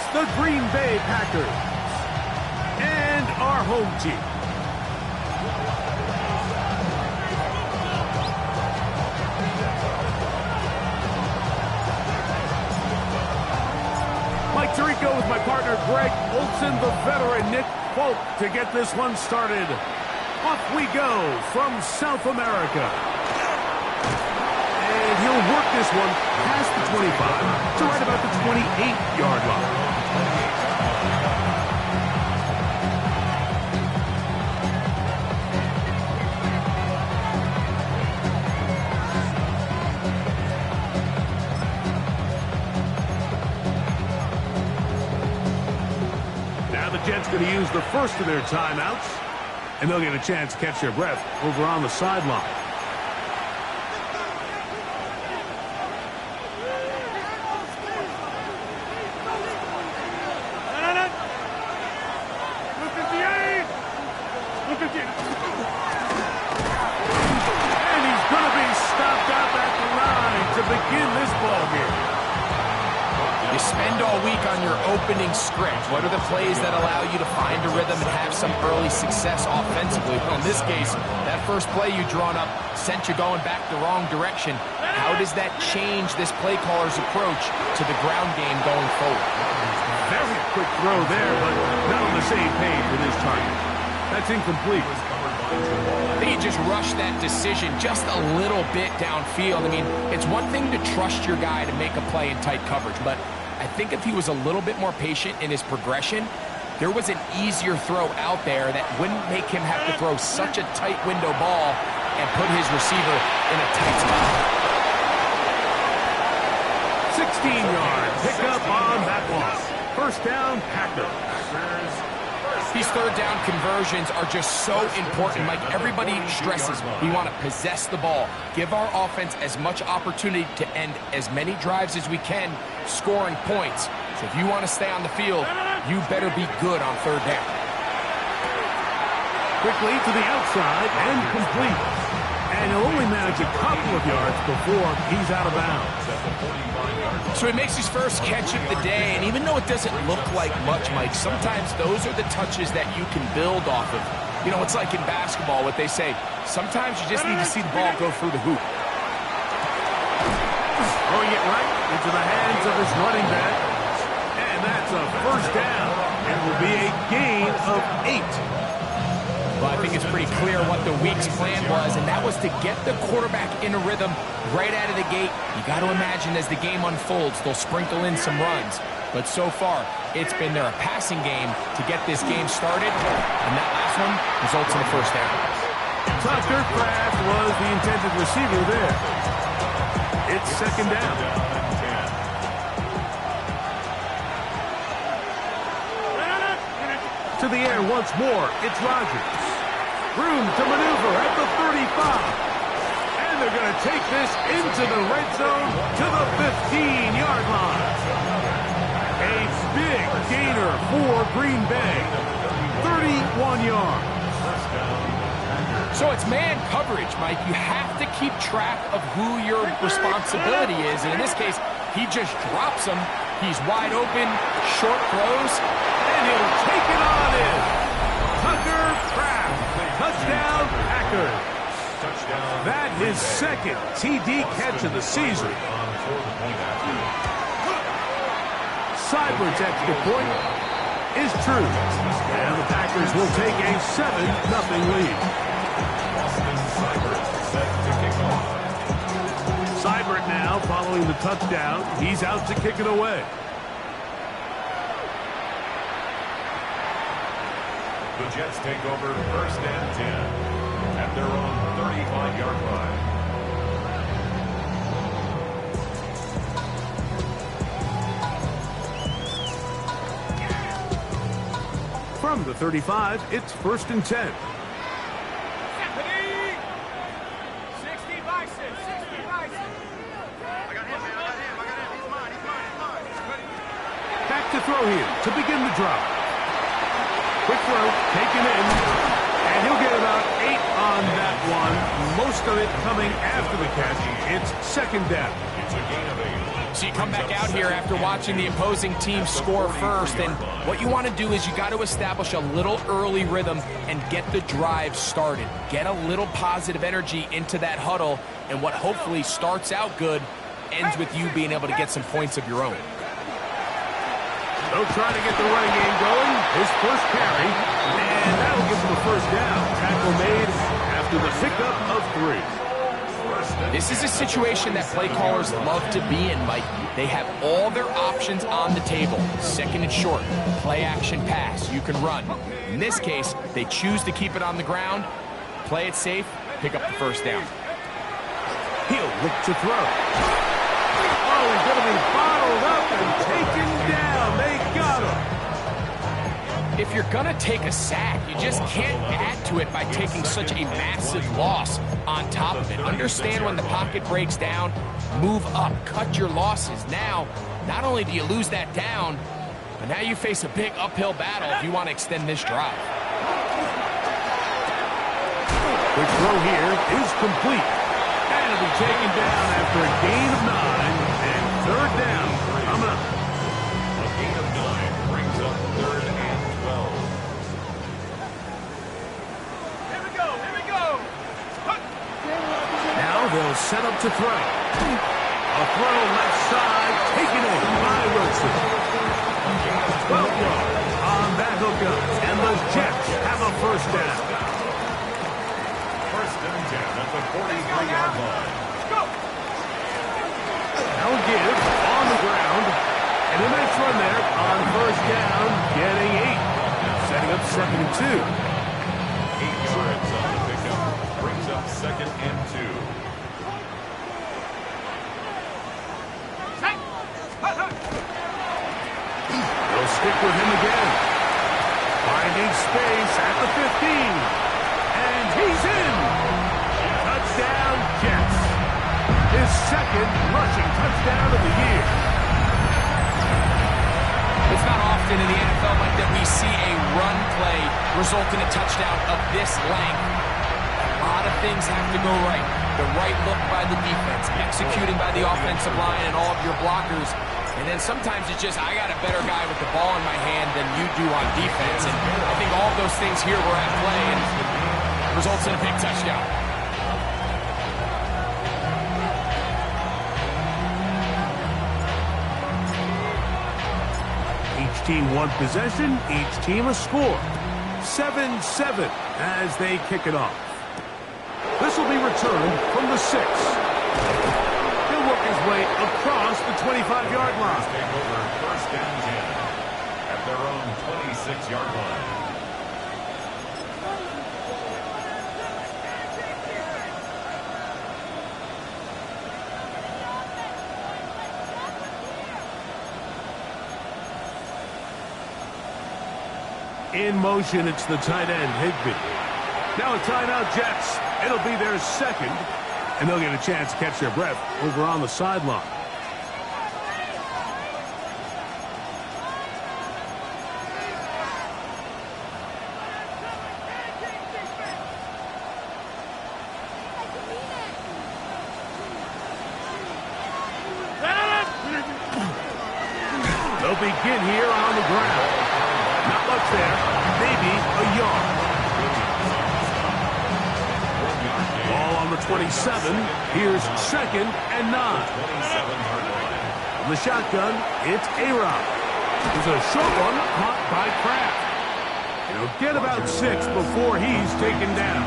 It's the Green Bay Packers and our home team. Mike Tirico with my partner Greg Olson, the veteran Nick Folk to get this one started. Off we go from South America. And he'll work this one past the 25 to right about the 28-yard line. Now the Jets going to use the first of their timeouts, and they'll get a chance to catch their breath over on the sideline. And he's going to be stopped up at the line to begin this ball game. You spend all week on your opening script. What are the plays that allow you to find a rhythm and have some early success offensively? Well, in this case, that first play you drawn up sent you going back the wrong direction. How does that change this play caller's approach to the ground game going forward? Very quick throw there, but not on the same page with his target. That's incomplete. I think he just rushed that decision just a little bit downfield. I mean, it's one thing to trust your guy to make a play in tight coverage, but I think if he was a little bit more patient in his progression, there was an easier throw out there that wouldn't make him have to throw such a tight window ball and put his receiver in a tight spot. 16-yard pickup on that one. First down, Packers. These third down conversions are just so important. Like everybody stresses, we want to possess the ball, give our offense as much opportunity to end as many drives as we can, scoring points. So if you want to stay on the field, you better be good on third down. Quickly to the outside and complete. And he'll only manage a couple of yards before he's out of bounds. So he makes his first catch of the day, and even though it doesn't look like much, Mike, sometimes those are the touches that you can build off of. You know, it's like in basketball, what they say, sometimes you just need to see the ball go through the hoop. Throwing it right into the hands of his running back. And that's a first down. It will be a gain of 8. Well, I think it's pretty clear what the week's plan was, and that was to get the quarterback in a rhythm right out of the gate. You got to imagine as the game unfolds, they'll sprinkle in some runs. But so far, it's been their passing game to get this game started, and that last one results in a first down. Tucker Kraft was the intended receiver there. It's second down. To the air once more, it's Rodgers. Room to maneuver at the 35. And they're going to take this into the red zone to the 15-yard line. A big gainer for Green Bay. 31 yards. So it's man coverage, Mike. You have to keep track of who your responsibility is. And in this case, he just drops him. He's wide open, short throws, and he'll take it on in. Tucker Kraft. Touchdown, Packers. That his second TD catch of the season. Seibert's extra point is true. And the Packers will take a 7-0 lead. Seibert now following the touchdown. He's out to kick it away. The Jets take over first and 10 at their own 35-yard line. From the 35, it's first and 10. Back to throw here to begin the drive. Quick throw, taken in, and And he'll get about 8 on that one. Most of it coming after the catch. It's second down. It's a gain of 8. So you come back out here after watching the opposing team score first, and what you want to do is you got to establish a little early rhythm and get the drive started. Get a little positive energy into that huddle, and what hopefully starts out good ends with you being able to get some points of your own. They'll try to get the running game going. His first carry, and that'll give him the first down. Tackle made after the pickup of 3. This is a situation that play callers love to be in, Mike. They have all their options on the table. Second and short, play action pass, you can run. In this case, they choose to keep it on the ground, play it safe, pick up the first down. He'll look to throw. Oh, he's going to be bottled up and taken down. They got him. If you're going to take a sack, you just can't add to it by taking such a massive loss on top of it. Understand when the pocket breaks down, move up, cut your losses. Now, not only do you lose that down, but now you face a big uphill battle if you want to extend this drive. The throw here is complete. And it'll be taken down after a gain of 9 and third down coming up. A gain of 9 brings up third and 12. Here we go. Now they'll set up to throw. A throw left side, taken in by Wilson. 12 yards on that hookup, and the Jets have a first down. First and 10 at the 43-yard line. Now give on the ground, and a nice run there on first down, getting 8. Setting up second and 2. 8 yards on the pickup brings up second and 2. They'll stick with him again. Finding space at the 15. And he's in. Touchdown, Jets. His second rushing touchdown of the year. It's not often in the NFL like that we see a run play result in a touchdown of this length. A lot of things have to go right. The right look by the defense, executing by the offensive line and all of your blockers. And then sometimes it's just, I got a better guy with the ball in my hand than you do on defense. And I think all of those things here were at play and results in a big touchdown. Each team one possession, each team a score. 7-7 as they kick it off. This will be returned from the 6. He'll work his way across the 25-yard line. Take over first and 10 at their own 26-yard line. In motion, it's the tight end, Higbee. Now a timeout, Jets. It'll be their second, and they'll get a chance to catch their breath over on the sideline. They'll begin here on the ground. Not much there, maybe a yard. Ball on the 27. Here's second and 9. 27-yard line. On the shotgun, it's A-Rod. There's a short one caught by Kraft. He'll get about 6 before he's taken down.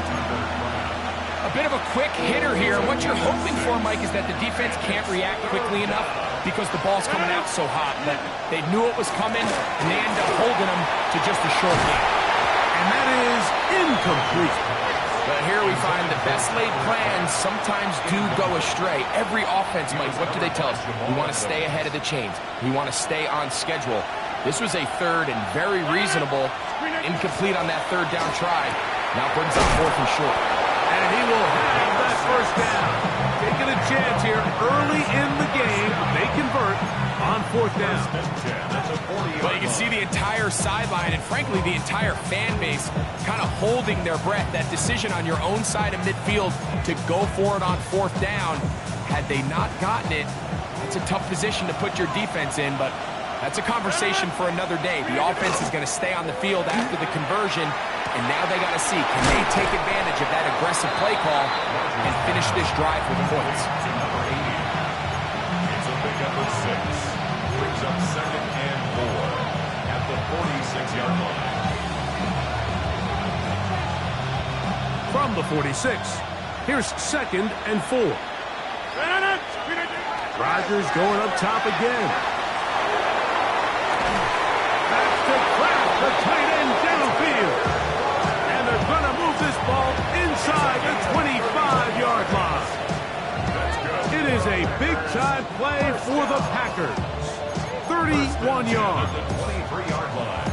A bit of a quick hitter here. What you're hoping for, Mike, is that the defense can't react quickly enough because the ball's coming out so hot. But they knew it was coming, and they end up holding them to just a short game. And that is incomplete. But here we find the best laid plans sometimes do go astray. Every offense, Mike, what do they tell us? We want to stay ahead of the chains. We want to stay on schedule. This was a third and very reasonable, incomplete on that third down try. Now brings up fourth and short. And he will have that first down. Taking a chance here early in the game. They convert on fourth down. First and 10 at the Well, you can see the entire sideline and, frankly, the entire fan base kind of holding their breath. That decision on your own side of midfield to go for it on 4th down, had they not gotten it, it's a tough position to put your defense in, but that's a conversation for another day. The offense is going to stay on the field after the conversion, and now they got to see, can they take advantage of that aggressive play call and finish this drive with points? It's a pickup of 6. Brings up 2nd and 4 at the 46-yard line. From the 46, here's 2nd and 4. Rodgers going up top again. That's to Kraft, the tight end downfield. And they're going to move this ball inside the 25-yard line. It is a big-time play for the Packers. 31 yards. The 23-yard line.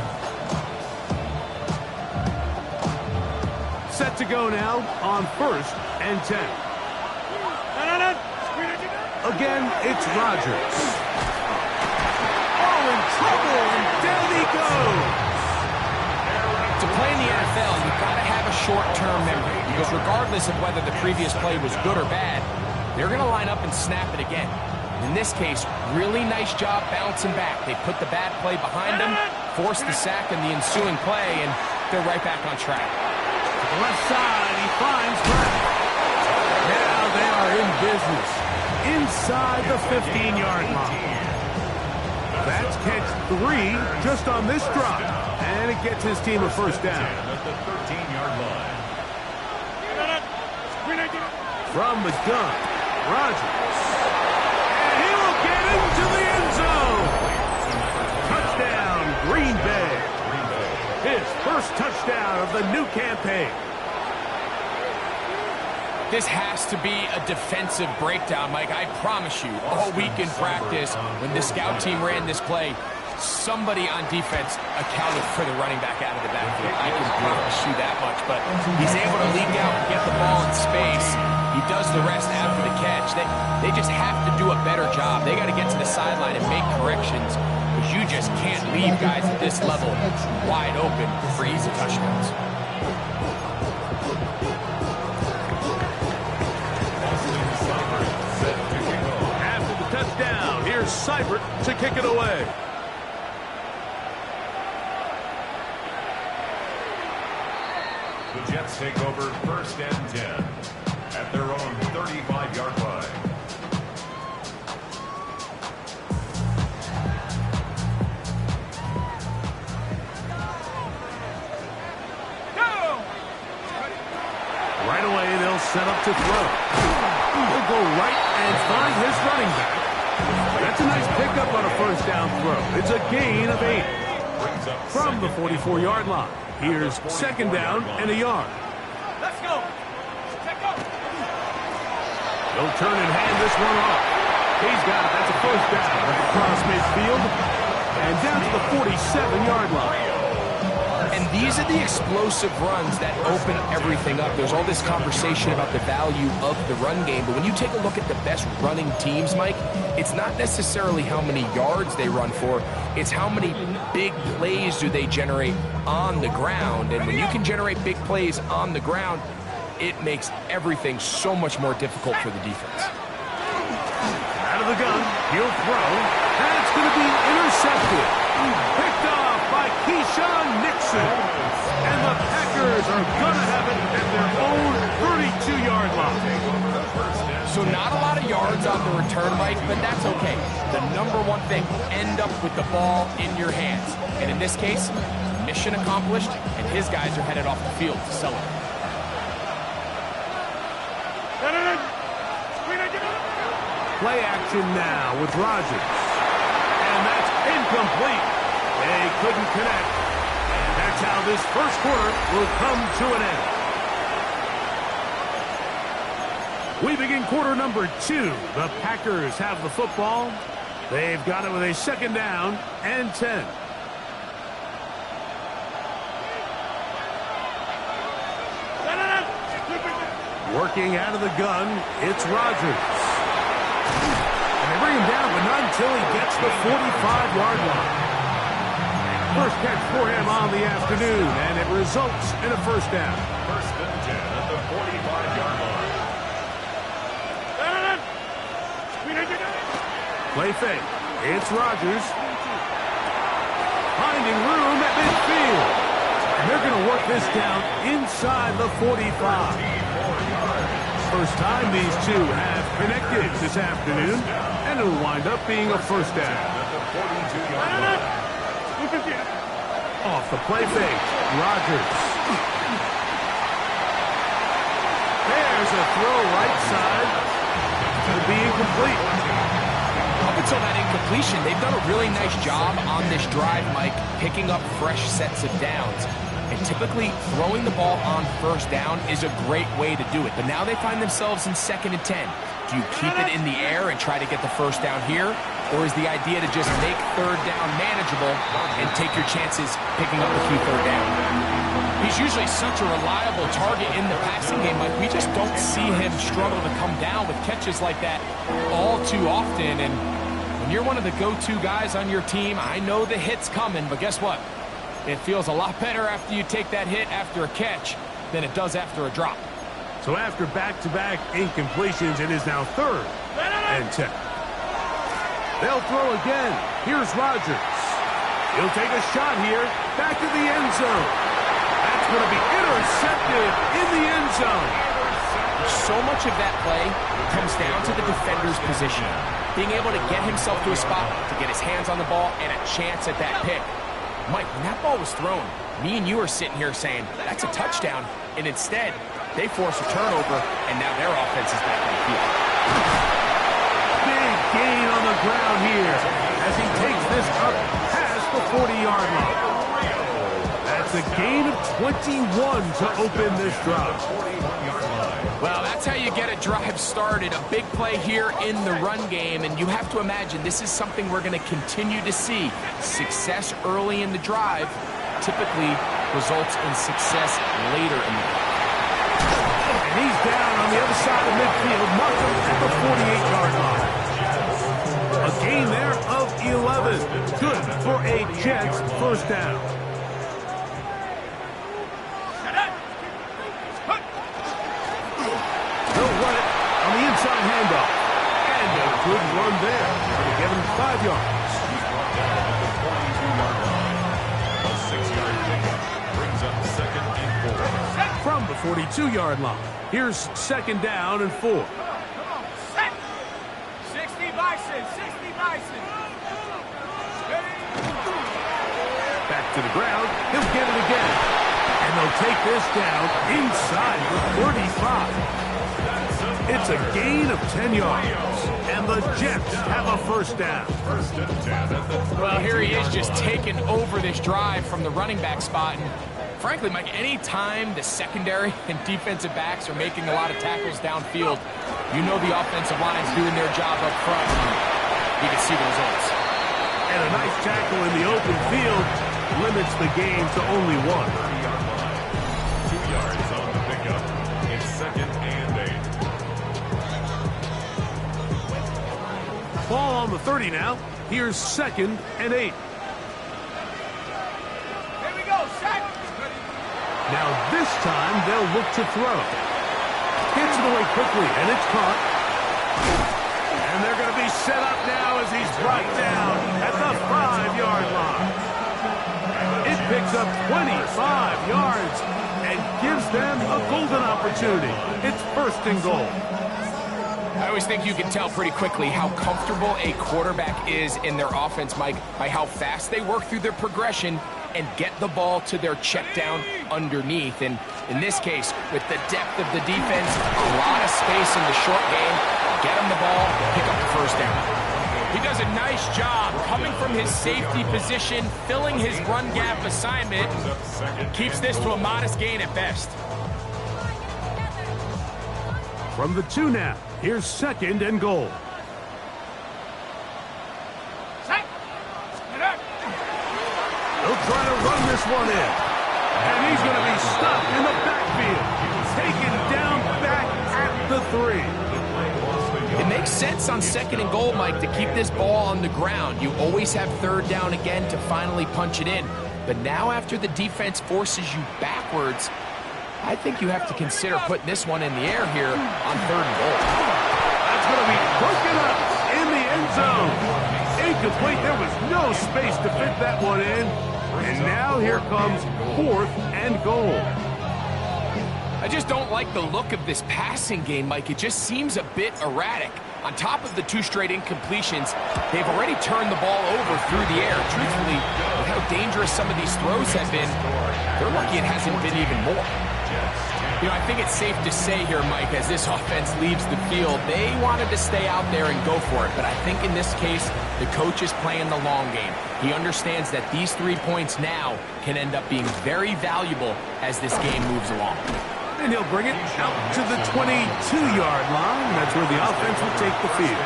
Set to go now on 1st and 10. Again, it's Rodgers. Oh, in trouble, and down he goes. To play in the NFL, you've got to have a short-term memory, because regardless of whether the previous play was good or bad, they're going to line up and snap it again. In this case, really nice job bouncing back. They put the bad play behind them, forced the sack in the ensuing play, and they're right back on track. To the left side, he finds Kraft. Now they are in business. Inside the 15-yard line. That's catch 3 just on this drive. And it gets his team a 1st down. At the 13-yard line. From the gun, Rodgers. And he will get into the end zone. Touchdown, Green Bay. His 1st touchdown of the new campaign. This has to be a defensive breakdown, Mike. I promise you, all week in practice, when the scout team ran this play, somebody on defense accounted for the running back out of the backfield. I can promise you that much. But he's able to leak out and get the ball in space. He does the rest after the catch. They just have to do a better job. They got to get to the sideline and make corrections, because you just can't leave guys at this level wide open for easy touchdowns. After the touchdown, here's Seibert to kick it away. The Jets take over 1st and 10 at their own 35-yard line. Right away, they'll set up to throw. He'll go right and find his running back. That's a nice pickup on a 1st down throw. It's a gain of 8. From the 44-yard line, here's 2nd down and a yard. Let's go. Check up. He'll turn and hand this one off. He's got it. That's a 1st down across midfield and down to the 47-yard line. And these are the explosive runs that open everything up. There's all this conversation about the value of the run game, but when you take a look at the best running teams, Mike, it's not necessarily how many yards they run for, it's how many big plays do they generate on the ground. And when you can generate big plays on the ground, it makes everything so much more difficult for the defense. Out of the gun, he'll throw. That's going to be intercepted. Picked off by Keyshawn Nixon. And the Packers are going to have it at their own 32-yard line. So not a lot of yards on the return, Mike, but that's okay. The number one thing, end up with the ball in your hands. And in this case, mission accomplished, and his guys are headed off the field to celebrate. Play action now with Rodgers. And that's incomplete. They couldn't connect. And that's how this 1st quarter will come to an end. We begin quarter number 2. The Packers have the football. They've got it with a 2nd down and 10. Working out of the gun, it's Rodgers. And they bring him down, but not until he gets the 45-yard line. First catch for him on the afternoon, and it results in a first down. First and 10 at the 45-yard line. Play fake. It's Rodgers. Finding room at midfield. And they're going to work this down inside the 45. First time these two have connected this afternoon, and it'll wind up being a first down. At the 42-yard line. Off the play fake, Rodgers. There's a throw right side. It'll be incomplete. Up until that incompletion, they've done a really nice job on this drive, Mike, picking up fresh sets of downs. And typically, throwing the ball on first down is a great way to do it. But now they find themselves in 2nd and 10. Do you keep it in the air and try to get the first down here? Or is the idea to just make third down manageable and take your chances picking up a key third down? He's usually such a reliable target in the passing game, Mike. We just don't see him struggle to come down with catches like that all too often. And when you're one of the go-to guys on your team, I know the hit's coming, but guess what? It feels a lot better after you take that hit after a catch than it does after a drop. So after back-to-back incompletions, it is now 3rd and 10. They'll throw again. Here's Rodgers. He'll take a shot here. Back to the end zone. That's going to be intercepted in the end zone. So much of that play comes down to the defender's position. Being able to get himself to a spot, to get his hands on the ball, and a chance at that pick. Mike, when that ball was thrown, me and you are sitting here saying, that's a touchdown. And instead, they force a turnover, and now their offense is back on the field. Big gain on the ground here as he takes this up past the 40-yard line. That's a gain of 21 to open this drive. Well, that's how you get a drive started. A big play here in the run game, and you have to imagine this is something we're going to continue to see. Success early in the drive typically results in success later in the drive. And he's down on the other side of midfield, Markham at the 48-yard line. A gain there of 11. Good for a Jets first down. They'll run it on the inside handoff. And a good run there. Going to give him 5 yards. He's brought down at the 42-yard line. A 6-yard pickup brings up 2nd and 4. From the 42-yard line, here's 2nd down and 4. 60 Bison, 60 Bison. Back to the ground. He'll get it again. And they'll take this down inside the 35. It's a gain of 10 yards. And the Jets have a first down. First and 10 at the Well, here he is just taking over this drive from the running back spot. And frankly, Mike, any time the secondary and defensive backs are making a lot of tackles downfield, you know the offensive line's doing their job up front. And you can see the results. And a nice tackle in the open field limits the game to only 1. 30-yard line. 2 yards on the pickup. It's 2nd and 8. Ball on the 30 now. Here's 2nd and 8. Here we go, set. Now this time they'll look to throw. Gets it away quickly, and it's caught. And they're going to be set up now as he's brought down at the 5-yard line. It picks up 25 yards and gives them a golden opportunity. It's 1st and goal. I always think you can tell pretty quickly how comfortable a quarterback is in their offense, Mike, by how fast they work through their progression and get the ball to their check down underneath. And in this case, with the depth of the defense, a lot of space in the short game, get him the ball, pick up the first down. He does a nice job coming from his safety position, filling his run gap assignment, keeps this to a modest gain at best. From the 2 now, here's 2nd and goal. They'll try to run this one in. And he's going to be stopped in the backfield. Taken down back at the 3. It makes sense on 2nd and goal, Mike, to keep this ball on the ground. You always have 3rd down again to finally punch it in. But now after the defense forces you backwards, I think you have to consider putting this one in the air here on 3rd and goal. That's going to be broken up in the end zone. Incomplete. There was no space to fit that one in. And now here comes 4th and goal. I just don't like the look of this passing game, Mike. It just seems a bit erratic. On top of the 2 straight incompletions, they've already turned the ball over through the air. Truthfully, with how dangerous some of these throws have been, they're lucky it hasn't been even more. You know, I think it's safe to say here, Mike, as this offense leaves the field, they wanted to stay out there and go for it. But I think in this case, the coach is playing the long game. He understands that these 3 points now can end up being very valuable as this game moves along. And he'll bring it out to the 22-yard line. That's where the offense will take the field.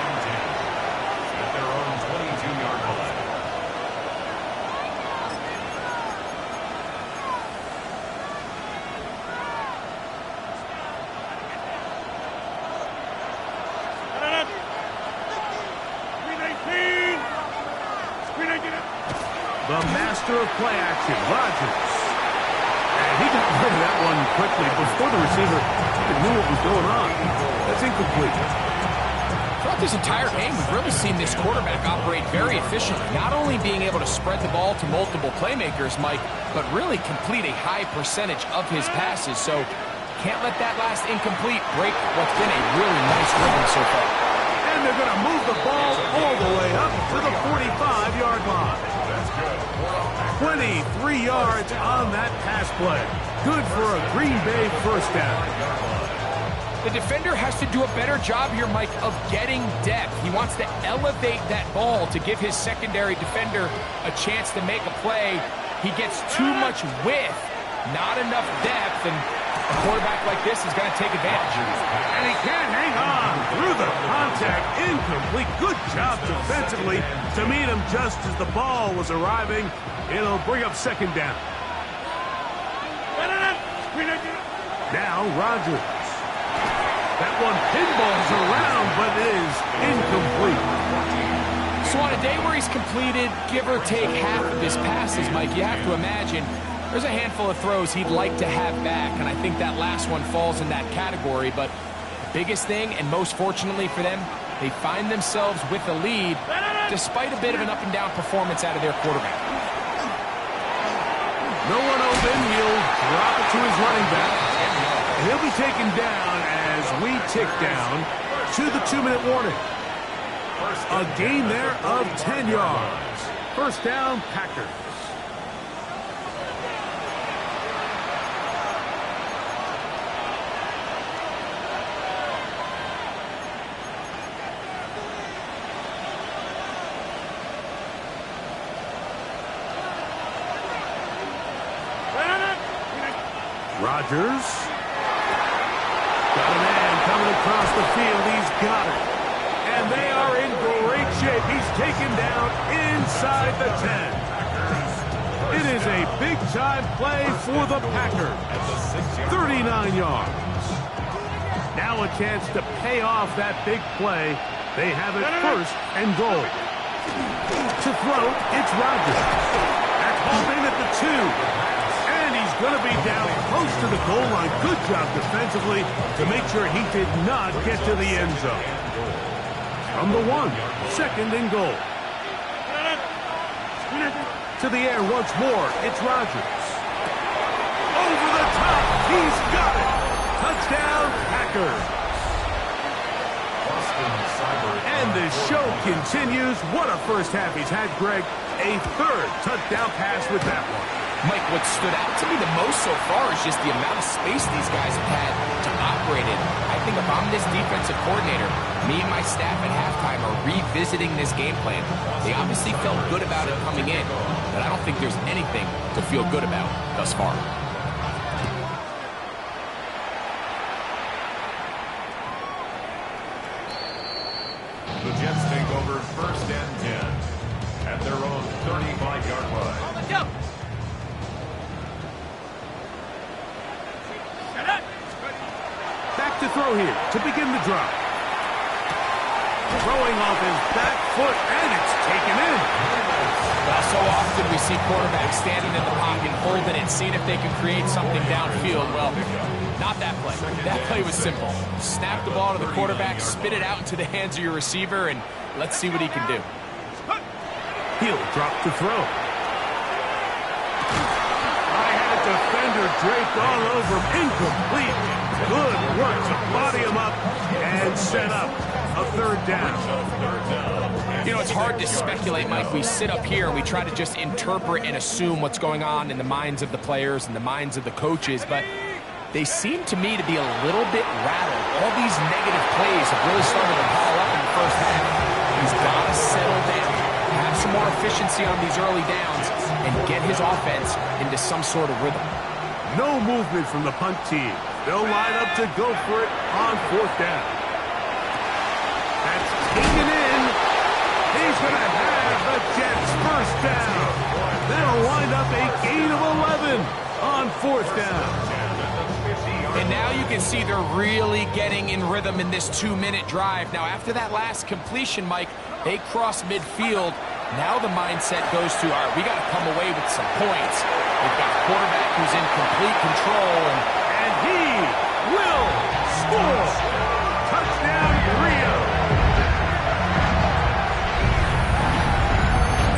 At their own 22-yard line. The master of play action, Rodgers. And he got rid of that one quickly before the receiver even knew what was going on. That's incomplete. Throughout this entire game, we've really seen this quarterback operate very efficiently, not only being able to spread the ball to multiple playmakers, Mike, but really complete a high percentage of his passes. So can't let that last incomplete break what's been a really nice rhythm so far. And they're going to move the ball all the way up to the 45-yard line. 23 yards on that pass play. Good for a Green Bay first down. The defender has to do a better job here, Mike, of getting depth. He wants to elevate that ball to give his secondary defender a chance to make a play. He gets too much width, not enough depth, and a quarterback like this is going to take advantage. And he can't hang on through the contact. Incomplete. Good job defensively to meet him just as the ball was arriving. It'll bring up 2nd down. Now Rodgers. That one pinballs around, but is incomplete. So on a day where he's completed, give or take half of his passes, Mike, you have to imagine there's a handful of throws he'd like to have back, and I think that last one falls in that category. But the biggest thing, and most fortunately for them, they find themselves with a lead despite a bit of an up-and-down performance out of their quarterback. No one open. He'll drop it to his running back. And he'll be taken down as we tick down to the 2-minute warning. A gain there of 10 yards. First down, Packers. Rodgers. Got a man coming across the field. He's got it. And they are in great shape. He's taken down inside the 10. It is a big-time play for the Packers. 39 yards. Now a chance to pay off that big play. They have it 1st and goal. To throw, it's Rodgers. That's hauled in at the 2. Going to be down close to the goal line. Good job defensively to make sure he did not get to the end zone. From the 1, 2nd and goal. To the air once more. It's Rodgers. Over the top. He's got it. Touchdown, Packers. And the show continues. What a first half he's had, Greg. A 3rd touchdown pass with that one. Mike, what stood out to me the most so far is just the amount of space these guys have had to operate in. I think if I'm this defensive coordinator, me and my staff at halftime are revisiting this game plan. They obviously felt good about it coming in, but I don't think there's anything to feel good about thus far. The Jets take over 1st and 10 at their own 35-yard line. Back to throw here to begin the drive. throwing off his back foot, and it's taken in. Well, so often we see quarterbacks standing in the pocket, holding it, seeing if they can create something downfield. Well, not that play. That play was simple. Snap the ball to the quarterback, spit it out into the hands of your receiver, and let's see what he can do. He'll drop the throw. I had a defender draped all over him. Incomplete. Good work to body him up and set up a third down. You know, it's hard to speculate, Mike. We sit up here and we try to just interpret and assume what's going on in the minds of the players and the minds of the coaches, but they seem to me to be a little bit rattled. All these negative plays have really started to pile up in the first half. He's got to settle down, have some more efficiency on these early downs, and get his offense into some sort of rhythm. No movement from the punt team. They'll line up to go for it on fourth down. That's taken in. He's going to have the Jets first down. That'll wind up a gain of 11 on fourth down. And now you can see they're really getting in rhythm in this 2-minute drive. Now, after that last completion, Mike, they cross midfield. Now the mindset goes to, all right, we got to come away with some points. We've got a quarterback who's in complete control. And he will score. Touchdown, Rio.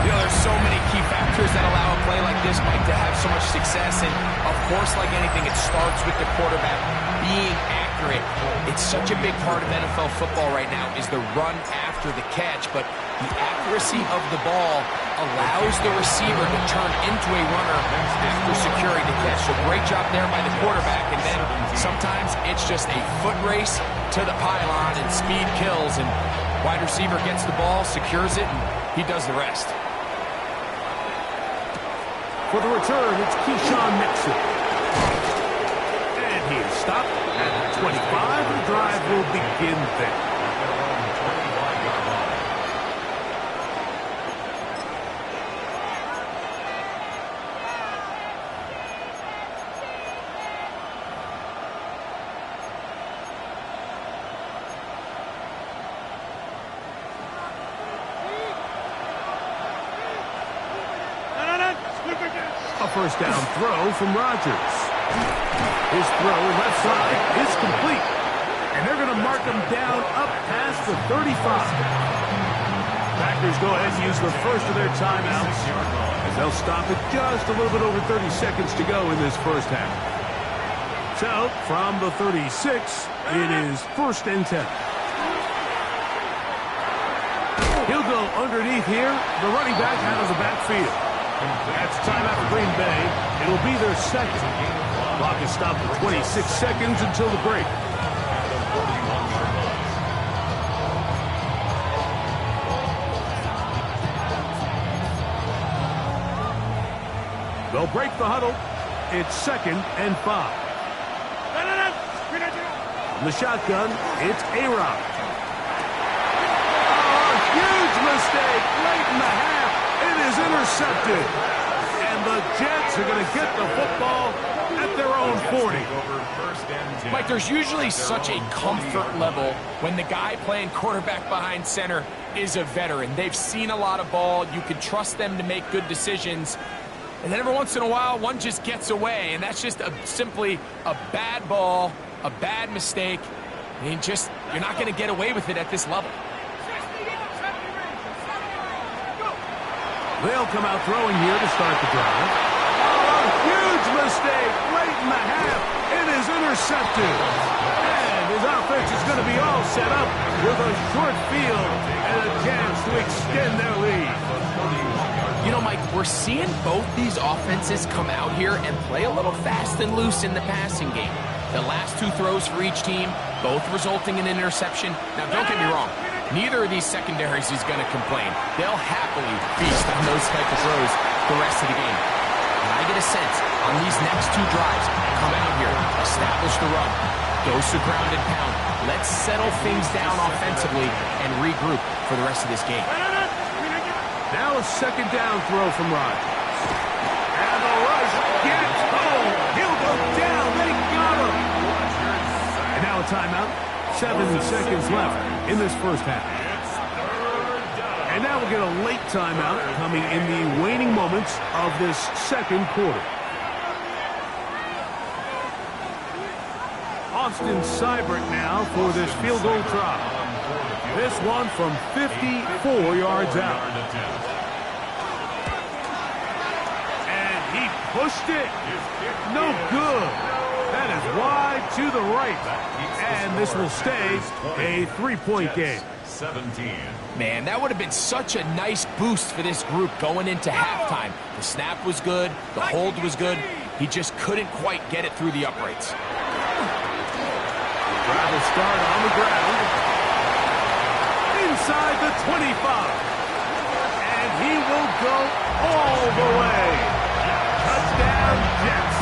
You know, there's so many key factors that allow a play like this, Mike, to have so much success. And, of course, like anything, it starts with the quarterback being accurate. It's such a big part of NFL football right now is the run after the catch. But the accuracy of the ball allows the receiver to turn into a runner after securing the catch. So great job there by the quarterback. And then sometimes it's just a foot race to the pylon and speed kills. And wide receiver gets the ball, secures it, and he does the rest. For the return, it's Keyshawn Nixon. And he is stopped at the 25. The drive will begin there. A first down throw from Rodgers. His throw left side is complete. And they're going to mark him down up past the 35. Packers go ahead and use the first of their timeouts as they'll stop it just a little bit over 30 seconds to go in this first half. So, from the 36, it is first and 10. He'll go underneath here, the running back out of the backfield. That's timeout for Green Bay. It'll be their second. Clock is stopped at 26 seconds until the break. They'll break the huddle. It's second and 5. From the shotgun, it's A-Rod. Oh, huge mistake late in the half. It is intercepted. And the Jets are going to get the football at their own 40. Mike, there's usually such a comfort level when the guy playing quarterback behind center is a veteran. They've seen a lot of ball. You can trust them to make good decisions. And then every once in a while, one just gets away. And that's just simply a bad ball, a bad mistake. I mean, you're not going to get away with it at this level. They'll come out throwing here to start the drive. Oh, huge mistake late in the half. It is intercepted. And his offense is going to be all set up with a short field and a chance to extend their lead. You know, Mike, we're seeing both these offenses come out here and play a little fast and loose in the passing game. The last two throws for each team, both resulting in an interception. Now, don't get me wrong. Neither of these secondaries is going to complain. They'll happily feast on those type of throws the rest of the game. And I get a sense on these next two drives, come out here, establish the run, dose of ground and pound. Let's settle things down offensively and regroup for the rest of this game. Now a second down throw from Rodgers. And the rush gets home. He'll go down. They got him. And now a timeout. 7 seconds left in this first half. And now we'll get a late timeout coming in the waning moments of this second quarter. Austin Seibert now for this field goal try. This one from 54 yards out. And he pushed it. No good. That is wide to the right. And this will stay a 3-point game. 17. Man, that would have been such a nice boost for this group going into halftime. The snap was good. The hold was good. He just couldn't quite get it through the uprights. Drive will start on the ground. Inside the 25. And he will go all the way. Touchdown, Jets.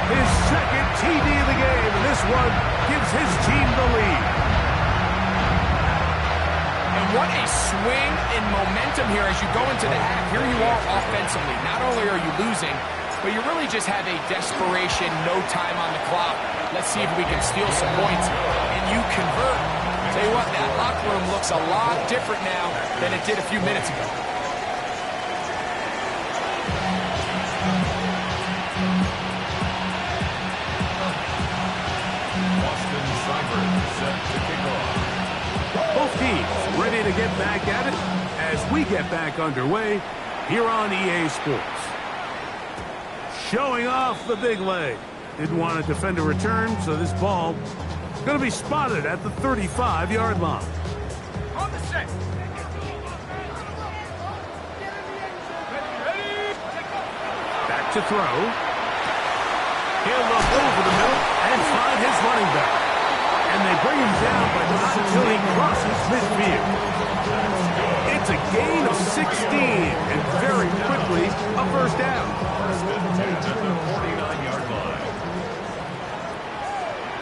His second TD of the game, and this one gives his team the lead. And what a swing in momentum here as you go into the half. Here you are offensively. Not only are you losing, but you really just have a desperation, no time on the clock. Let's see if we can steal some points. And you convert. Tell you what, that locker room looks a lot different now than it did a few minutes ago. Austin Seibert set to kick off. Both teams ready to get back at it as we get back underway here on EA Sports. Showing off the big leg. Didn't want to defend a return, so this ball going to be spotted at the 35-yard line. On the set. Back to throw. He'll look over the middle and find his running back. And they bring him down, but not until he crosses midfield. It's a gain of 16, and very quickly a first down. At the 49-yard line.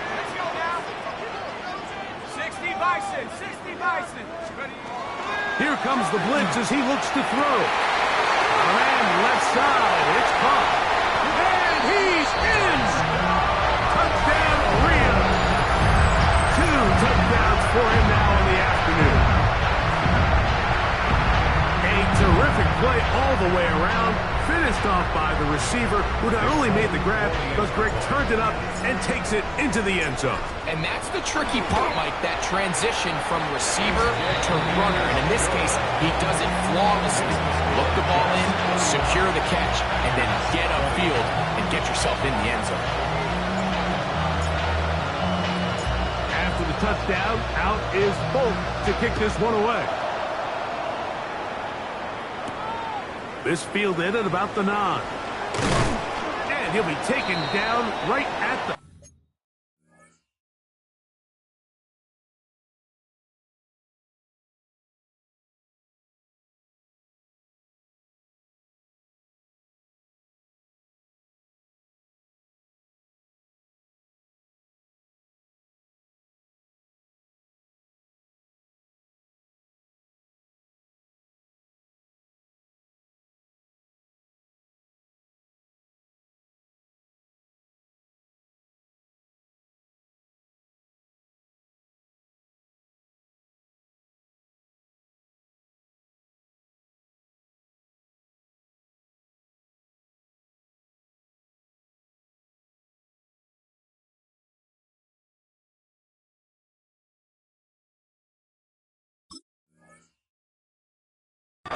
Let's go now. 60 Bison. 60 Bison. Ready? Here comes the blitz as he looks to throw. And left side, it's caught. And he's in! Touchdown, Rhea. 2 touchdowns for him now in the afternoon. A terrific play all the way around. Finished off by the receiver, who not only made the grab, but Greg turned it up and takes it into the end zone. And that's the tricky part, Mike, that transition from receiver to runner. And in this case, he does it flawlessly. Look the ball in, secure the catch, and then get upfield and get yourself in the end zone. After the touchdown, out is Bolt to kick this one away. This fielded at about the 9. And he'll be taken down right at the...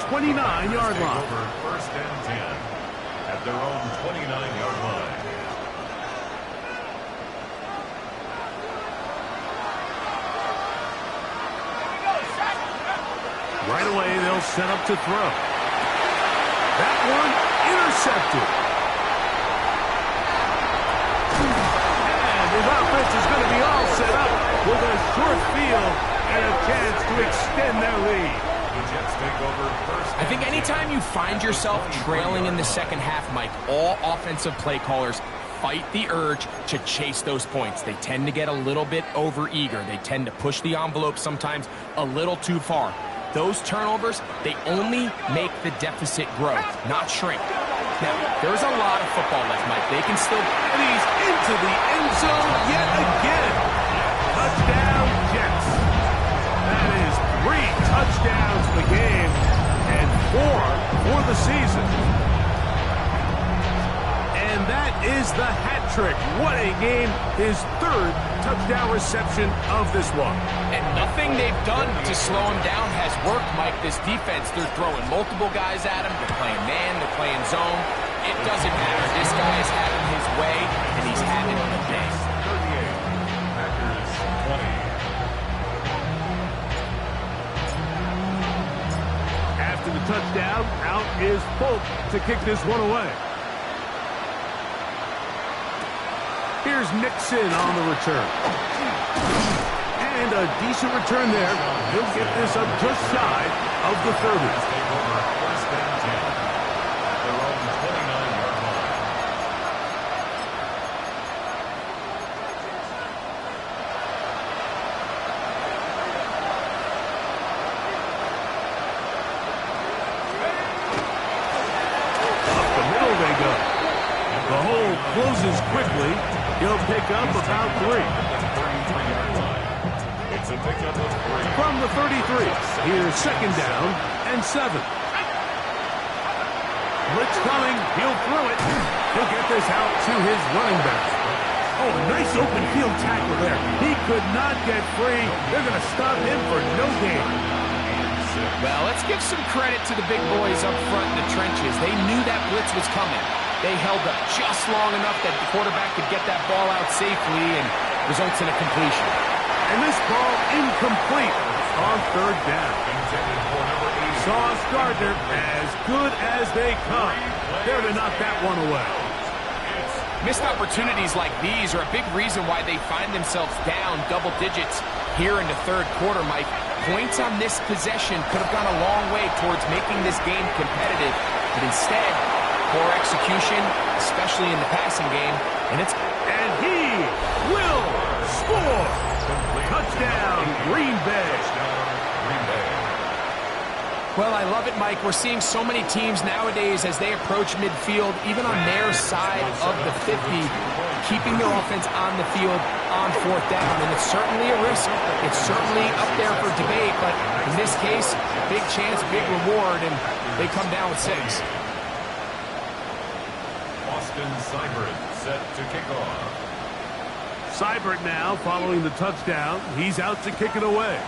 ...29-yard line. Over first and 10 at their own 29-yard line. Right away, they'll set up to throw. That one intercepted. And his offense is going to be all set up with a short field and a chance to extend their lead. The Jets take over first. I think anytime you find yourself trailing in the second half, Mike, all offensive play callers fight the urge to chase those points. They tend to get a little bit overeager. They tend to push the envelope sometimes a little too far. Those turnovers, they only make the deficit grow, not shrink. Now, there's a lot of football left, Mike. They can still... And he's into the end zone yet again. Touchdown, Jets. That is 3 touchdowns touchdowns in the game and 4 for the season. And that is the hat trick. What a game. His 3rd touchdown reception of this one. And nothing they've done to slow him down has worked, Mike. This defense, they're throwing multiple guys at him. They're playing man, they're playing zone. It doesn't matter. This guy is having his way, and he's having the day. 38, Packers 20. After the touchdown, out is Folk to kick this one away. Here's Nixon on the return. And a decent return there. He'll get this up just shy of the 30. Take over 1st and 10. At their own 29-yard line. Up the middle they go. The hole closes quickly. He'll pick up about 3. It's a pickup of 3. From the 33, here's 2nd down and 7. Blitz coming. He'll throw it. He'll get this out to his running back. Oh, a nice open field tackle there. He could not get free. They're going to stop him for no gain. Well, let's give some credit to the big boys up front in the trenches. They knew that blitz was coming. They held up just long enough that the quarterback could get that ball out safely and results in a completion. And this ball incomplete on 3rd down. Intended for number 80. Sauce Gardner, as good as they come. There to knock that one away. Missed opportunities like these are a big reason why they find themselves down double digits here in the 3rd quarter, Mike. Points on this possession could have gone a long way towards making this game competitive, but instead, poor execution, especially in the passing game, and he will score. Touchdown, Green Bay. Well, I love it, Mike. We're seeing so many teams nowadays as they approach midfield, even on their side of the 50, keeping their offense on the field on 4th down. And it's certainly a risk. It's certainly up there for debate, but in this case, big chance, big reward, and they come down with 6. Austin Seibert set to kick off. Seibert now following the touchdown. He's out to kick it away.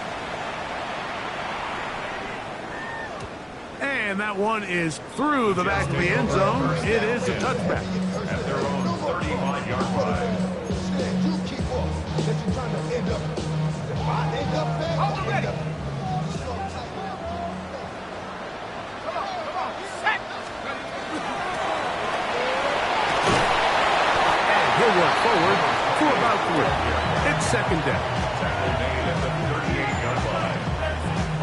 And that one is through the back of the end zone. It is a touchback. At their own 35-yard line. And he'll work forward for about 3. It's 2nd down. Tackle made at the 38-yard line.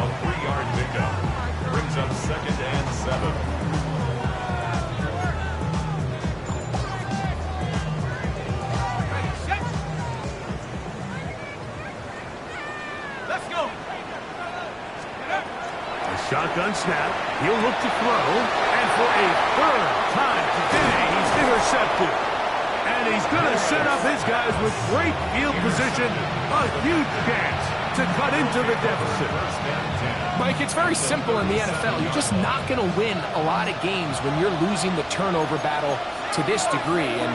A 3-yard pickup. Brings up 2nd and 7. Let's go. A shotgun snap. He'll look to throw. And for a 3rd time today, he's intercepted. And he's going to set up his guys with great field position. A huge chance to cut into the deficit. Mike, it's very simple in the NFL. You're just not going to win a lot of games when you're losing the turnover battle to this degree. And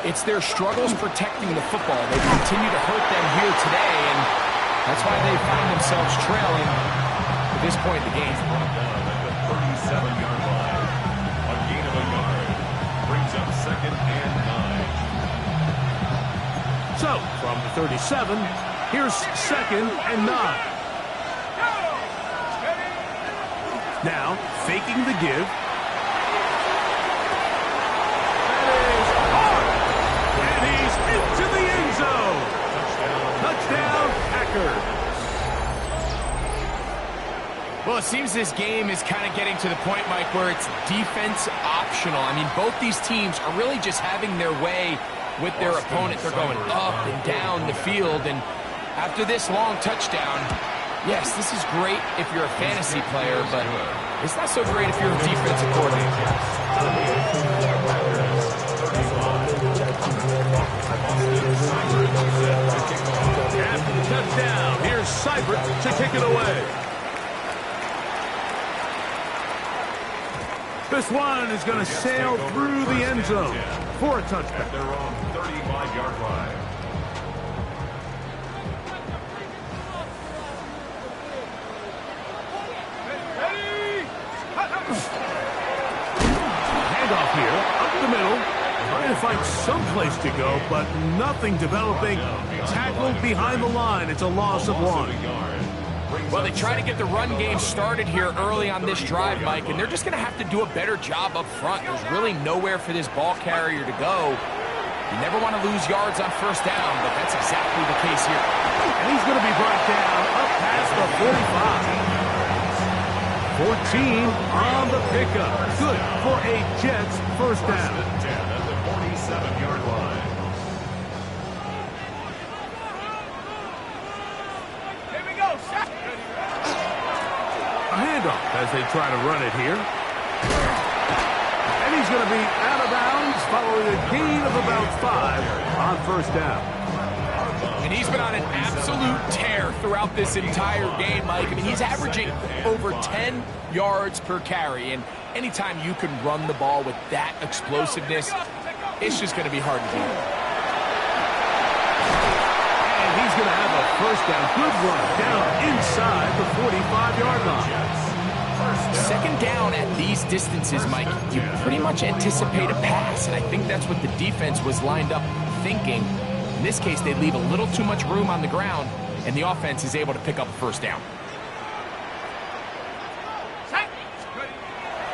it's their struggles protecting the football. They continue to hurt them here today, and that's why they find themselves trailing at this point in the game. Brought down at the 37-yard line. A gain of a yard. Brings up 2nd and 9. So, from the 37, here's 2nd and 9. Now, faking the give. That is hard. And he's into the end zone. Touchdown, Packers. Well, it seems this game is kind of getting to the point, Mike, where it's defense optional. I mean, both these teams are really just having their way with their opponent. They're going up and down the field, and after this long touchdown, yes, this is great if you're a fantasy player, but it's not so great if you're a defensive coordinator. After the touchdown, here's Seibert to kick it away. This one is going to sail through the end zone for a touchback. At their own 35-yard line. Handoff here, up the middle. Trying to find some place to go, but nothing developing. Tackled behind the line. It's a loss of 1. Well, they try to get the run game started here early on this drive, Mike, and they're just going to have to do a better job up front. There's really nowhere for this ball carrier to go. You never want to lose yards on first down, but that's exactly the case here. And he's going to be brought down up past the 45. 14 on the pickup. Good for a Jets first down. 10 at the 47-yard line. Here we go. A handoff as they try to run it here. And he's going to be out of bounds following a gain of about 5 on first down. And he's been on an absolute tear throughout this entire game, Mike. I mean, he's averaging over 10 yards per carry. And anytime you can run the ball with that explosiveness, it's just going to be hard to do. And he's going to have a first down. Good run down inside the 45-yard line. Second down at these distances, Mike, you pretty much anticipate a pass. And I think that's what the defense was lined up thinking. In this case, they leave a little too much room on the ground, and the offense is able to pick up a first down.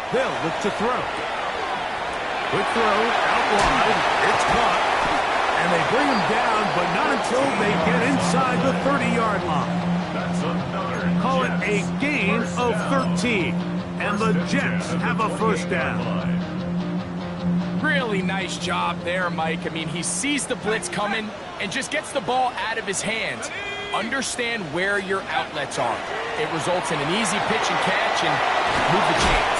Hill looks to throw. Quick throw, out wide. It's caught. And they bring him down, but not until they get inside the 30-yard line. That's another Call it a gain of 13. And the Jets have a first down. Really nice job there, Mike. I mean, he sees the blitz coming and just gets the ball out of his hands. Understand where your outlets are. It results in an easy pitch and catch and move the chains.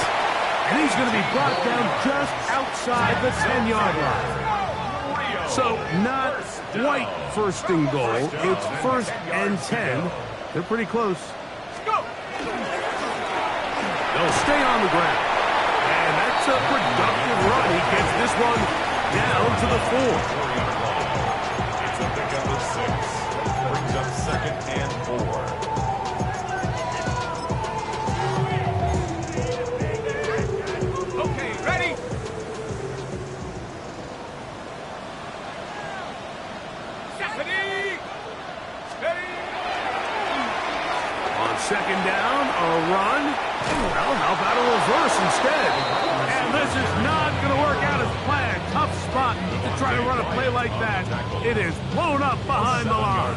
And he's going to be brought down just outside the 10-yard line. So not quite first and goal. It's first and 10. They're pretty close. They'll stay on the ground. And that's a productive run. He gets this one down to the 4. It's a pickup of 6. Brings up second and 4. Second down, a run. Well, how about a reverse instead? And this is not going to work out as planned. Tough spot to try to run a play like that. It is blown up behind the line.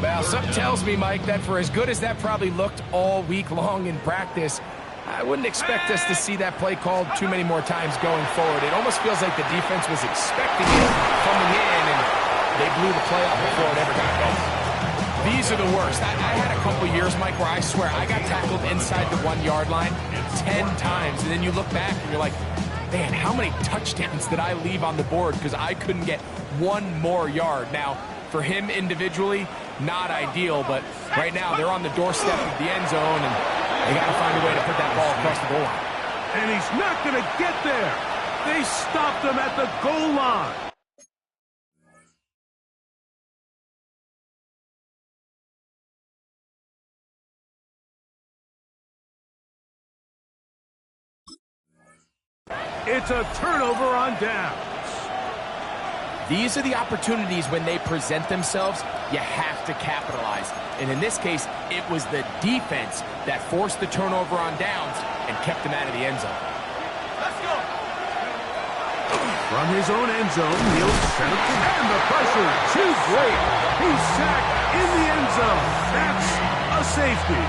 Well, something tells me, Mike, that for as good as that probably looked all week long in practice, I wouldn't expect us to see that play called too many more times going forward. It almost feels like the defense was expecting it coming in, and they blew the play up before it ever got going. These are the worst. I had a couple years, Mike, where I swear I got tackled inside the 1-yard line 10 times. And then you look back and you're like, man, how many touchdowns did I leave on the board because I couldn't get one more yard? Now, for him individually, not ideal. But right now, they're on the doorstep of the end zone, and they got to find a way to put that ball across the goal line. And he's not going to get there. They stopped him at the goal line. It's a turnover on downs. These are the opportunities when they present themselves, you have to capitalize. And in this case, it was the defense that forced the turnover on downs and kept them out of the end zone. Let's go. From his own end zone, he'll set up and the pressure too great. He's sacked in the end zone. That's a safety.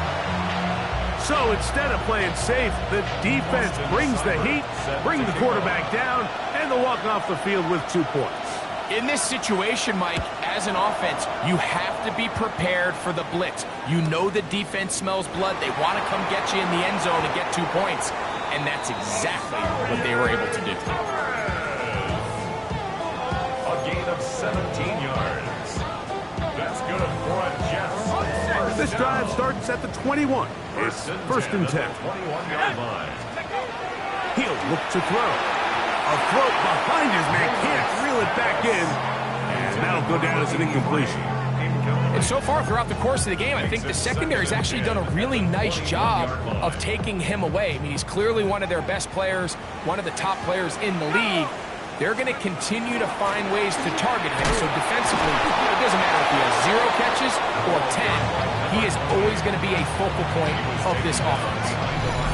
So instead of playing safe, the defense brings the heat, bring the quarterback down, and they'll walk off the field with 2 points. In this situation, Mike, as an offense, you have to be prepared for the blitz. You know the defense smells blood. They want to come get you in the end zone and get 2 points. And that's exactly what they were able to do. A gain of 17 yards. That's good for a Jets. This drive starts at the 21. It's first and 10. 21-yard line. He'll look to throw. A throw behind his man. Can't reel it back in. And that'll go down as an incompletion. And so far throughout the course of the game, I think the secondary's actually done a really nice job of taking him away. I mean, he's clearly one of their best players, one of the top players in the league. They're going to continue to find ways to target him. So defensively, it doesn't matter if he has 0 catches or 10. He is always going to be a focal point of this offense.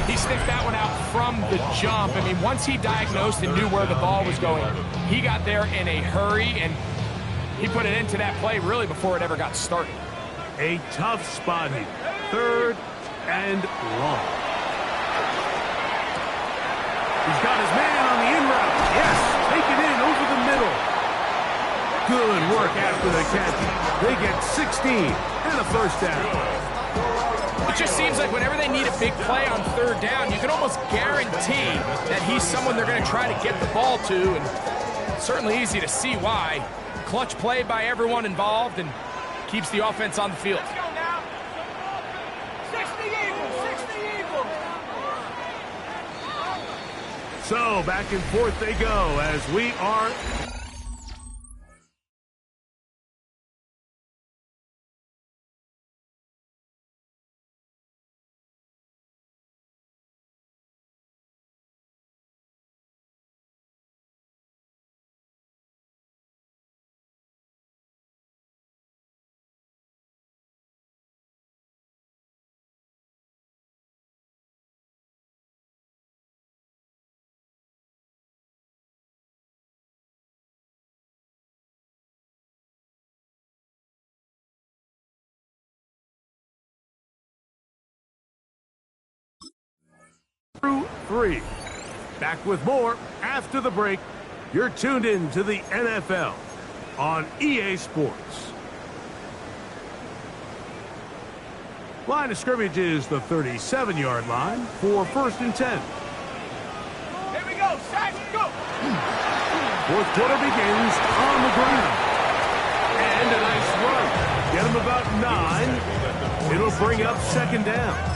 He sniffed that one out from the jump. I mean, once he diagnosed and knew where the ball was going, he got there in a hurry, and he put it into that play really before it ever got started. A tough spot here. 3rd and long. He's got his man on the in route. Yes, take it in over the middle. Good work after the catch. They get 16 and a first down. It just seems like whenever they need a big play on 3rd down, you can almost guarantee that he's someone they're going to try to get the ball to, and it's certainly easy to see why. Clutch play by everyone involved and keeps the offense on the field. Let's go now. 60 Eagles, 60 Eagles. So back and forth they go as we are... Through 3. Back with more after the break. You're tuned in to the NFL on EA Sports. Line of scrimmage is the 37-yard line for 1st and 10. Here we go, Sack, go. 4th quarter begins on the ground. And a nice run. Get him about 9. It'll bring up 2nd down.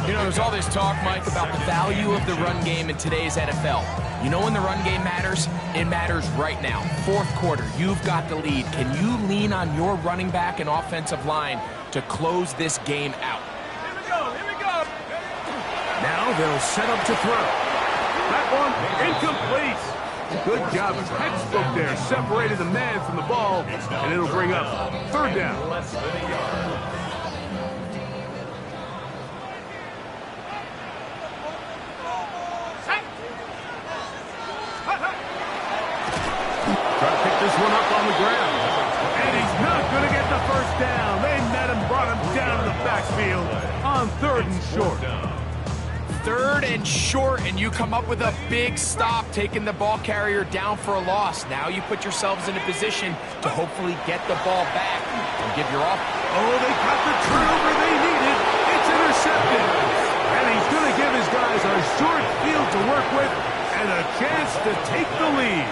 You know, there's all this talk, Mike, about the value of the run game in today's NFL. You know when the run game matters? It matters right now. 4th quarter, you've got the lead. Can you lean on your running back and offensive line to close this game out? Here we go, here we go. Now they'll set up to throw. That one incomplete. Good job. Textbook there. Separated the man from the ball, and it'll bring up 3rd down. This one up on the ground. And he's not going to get the first down. They met him, brought him down to the backfield on 3rd and short. 3rd and short, and you come up with a big stop, taking the ball carrier down for a loss. Now you put yourselves in a position to hopefully get the ball back and give your off. Oh, they got the turnover they needed. It's intercepted. And he's going to give his guys a short field to work with and a chance to take the lead.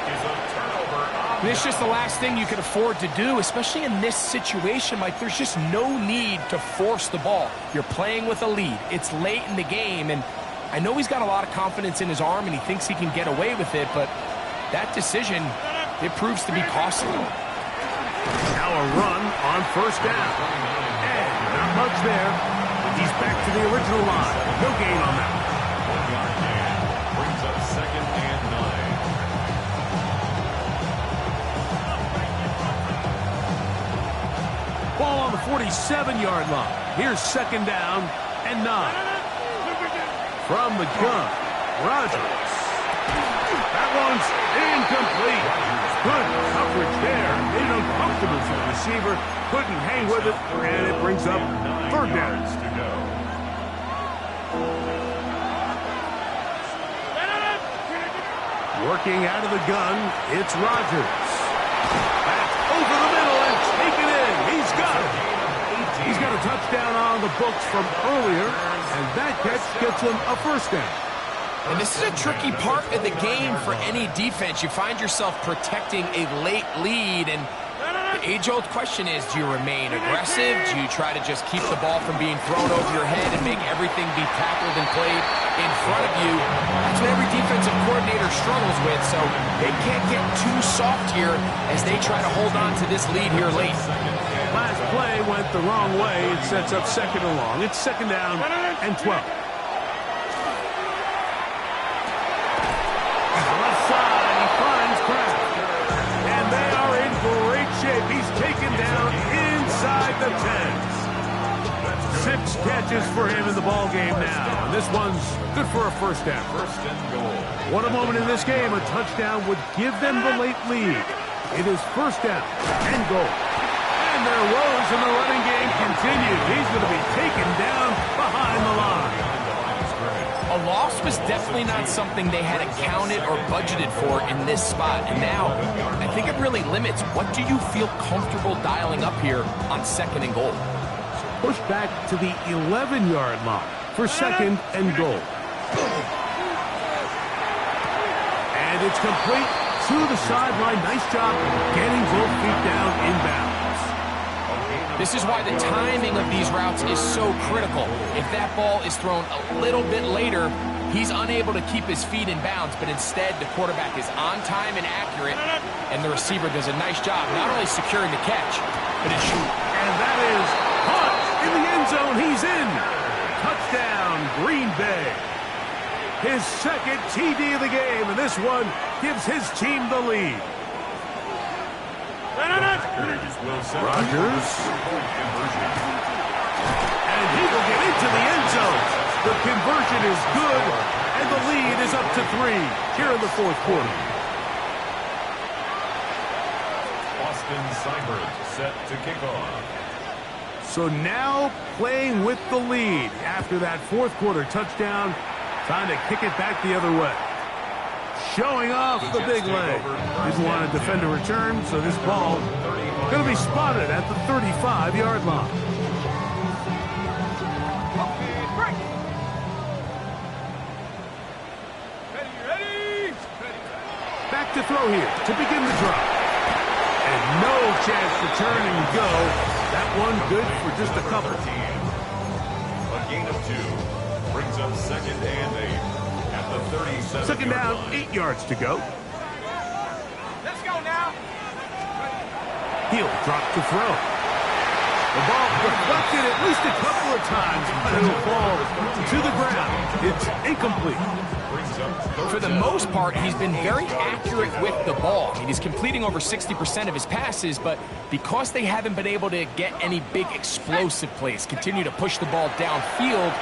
And it's just the last thing you can afford to do, especially in this situation. Like, there's just no need to force the ball. You're playing with a lead. It's late in the game, and I know he's got a lot of confidence in his arm, and he thinks he can get away with it, but that decision, it proves to be costly. Now a run on 1st down. And not much there. He's back to the original line. No gain on that. 1-yard gain brings up 2nd and 9. Ball on the 47-yard line. Here's 2nd down and 9. From the gun, Rodgers. That one's incomplete. Good coverage there. Made it uncomfortable for the receiver. Couldn't hang with it, and it brings up 3rd down. Working out of the gun, it's Rodgers. Back over the middle and take it in. He's got it. He's got a touchdown on the books from earlier, and that catch gets him a 1st down. And this is a tricky part of the game for any defense. You find yourself protecting a late lead, and age-old question is, do you remain aggressive? Do you try to just keep the ball from being thrown over your head and make everything be tackled and played in front of you? That's what every defensive coordinator struggles with, so they can't get too soft here as they try to hold on to this lead here late. Last play went the wrong way. It sets up second and long. It's second down and 12. Left side, he finds Kraft. And they are in great shape. He's taken down inside the 10s. 6 catches for him in the ball game now. And this one's good for a first down. First and goal. What a moment in this game. A touchdown would give them the late lead. It is first down and goal. And their woes in the running game continue. He's going to be taken down behind the line. A loss was definitely not something they had accounted or budgeted for in this spot. And now, I think it really limits what do you feel comfortable dialing up here on second and goal. Push back to the 11-yard line for second and goal. And it's complete to the sideline. Nice job getting both feet down inbounds. This is why the timing of these routes is so critical. If that ball is thrown a little bit later, he's unable to keep his feet in bounds, but instead the quarterback is on time and accurate, and the receiver does a nice job not only securing the catch, but his shoot. And that is caught in the end zone. He's in. Touchdown, Green Bay. His second TD of the game, and this one gives his team the lead. Rodgers. And he will get into the end zone. The conversion is good, and the lead is up to 3 here in the fourth quarter. Austin Seibert set to kick off. So now playing with the lead after that fourth quarter touchdown, trying to kick it back the other way. Showing off the big leg. Didn't want to defend a return, so this ball going to be spotted at the 35-yard line. Back to throw here to begin the drive. And no chance to turn and go. That one good for just a couple. A gain of 2 brings up second and 8 at the 37. Second down, 8 yards to go. Let's go now. He'll drop to throw. The ball deflected at least a couple of times, but it'll fall to the ground. It's incomplete. For the most part, he's been very accurate with the ball. I mean, he's completing over 60% of his passes, but because they haven't been able to get any big explosive plays, continue to push the ball downfield,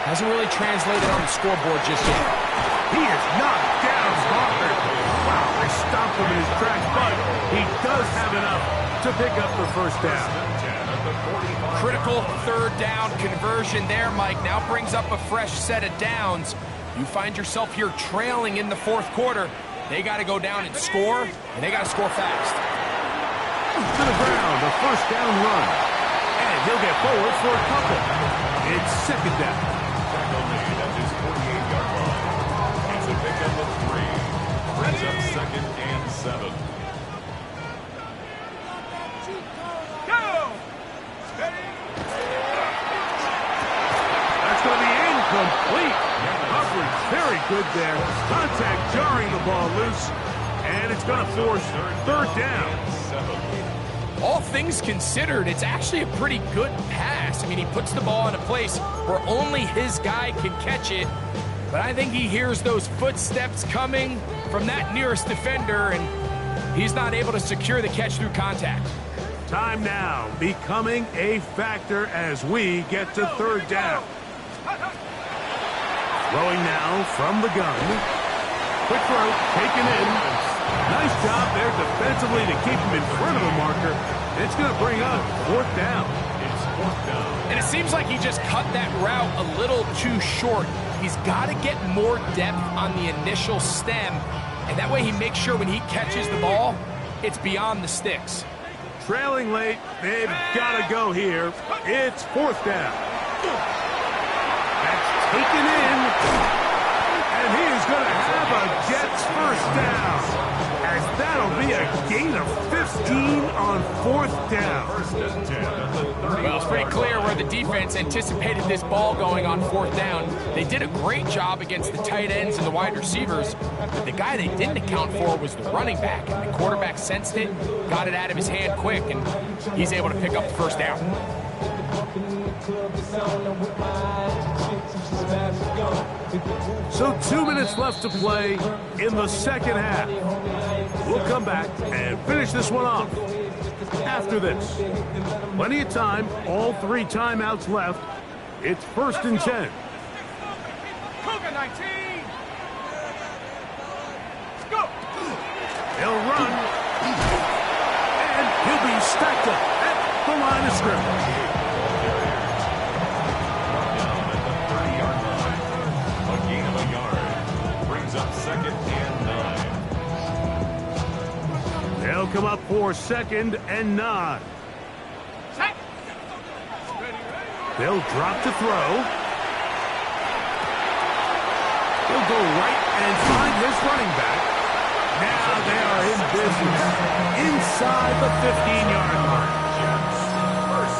hasn't really translated on the scoreboard just yet. He is knocked down hard. Wow, they stopped him in his tracks, but he does have enough to pick up the first down. Critical third down conversion there, Mike. Now brings up a fresh set of downs. You find yourself here trailing in the fourth quarter. They got to go down and score, and they got to score fast. To the ground, a first down run. And he'll get forward for a couple. It's second down. Tackle made at his 48-yard line. It's a pickup of 3. Brings up second and 7. Go! Ready? That's going to be incomplete. Coverage very good there. Contact jarring the ball loose. And it's going to force third down. All things considered, it's actually a pretty good pass. I mean, he puts the ball in a place where only his guy can catch it. But I think he hears those footsteps coming from that nearest defender, and he's not able to secure the catch through contact. Time now becoming a factor as we get to third down. Throwing now from the gun. Quick throw, taken in. Nice job there defensively to keep him in front of the marker. It's going to bring up fourth down. It's fourth down. And it seems like he just cut that route a little too short. He's got to get more depth on the initial stem, and that way he makes sure when he catches the ball, it's beyond the sticks. Trailing late, they've got to go here. It's fourth down. That's taken in, and he is going to have a Jets first down as That'll be a gain of 15 on 4th down. First and 10 at the 30. Well, it's pretty clear where the defense anticipated this ball going on 4th down. They did a great job against the tight ends and the wide receivers, but the guy they didn't account for was the running back. And the quarterback sensed it, got it out of his hand quick, and he's able to pick up the first down. So 2 minutes left to play in the second half. We'll come back and finish this one off after this. Plenty of time, all 3 timeouts left. It's 1st and 10. Cougar 19. Let's go. He'll run, and he'll be stacked up at the line of scrimmage. Down at the 30-yard line. A gain of a yard. Brings up 2nd and 9. They'll come up for 2nd and 9. Set. They'll drop to throw. He'll go right and find his running back. Now they are in business inside the 15-yard line.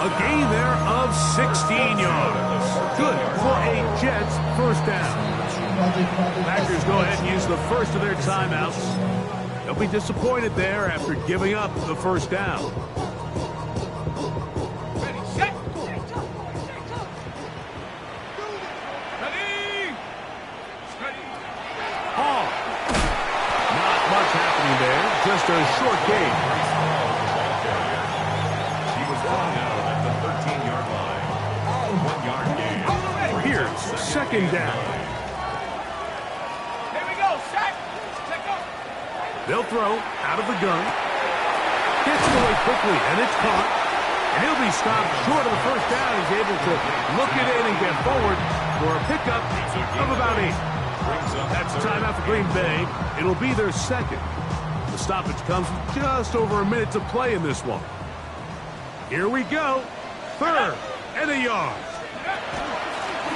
A gain there of 16 yards. Good for a Jets first down. Packers go ahead and use the first of their timeouts. They'll be disappointed there after giving up the first down. Ready, set. Ready. Ready. Hall. Not much happening there. Just a short gain. He was thrown out at the 13-yard line. 1-yard gain. Here's 2nd down. Here we go. Set. Set go. They'll throw out of the gun. Gets it away quickly, and it's caught. And he'll be stopped short of the first down. He's able to look it in and get forward for a pickup of about 8. That's timeout for Green Bay. It'll be their 2nd. The stoppage comes with just over a minute to play in this one. Here we go. 3rd and a yard.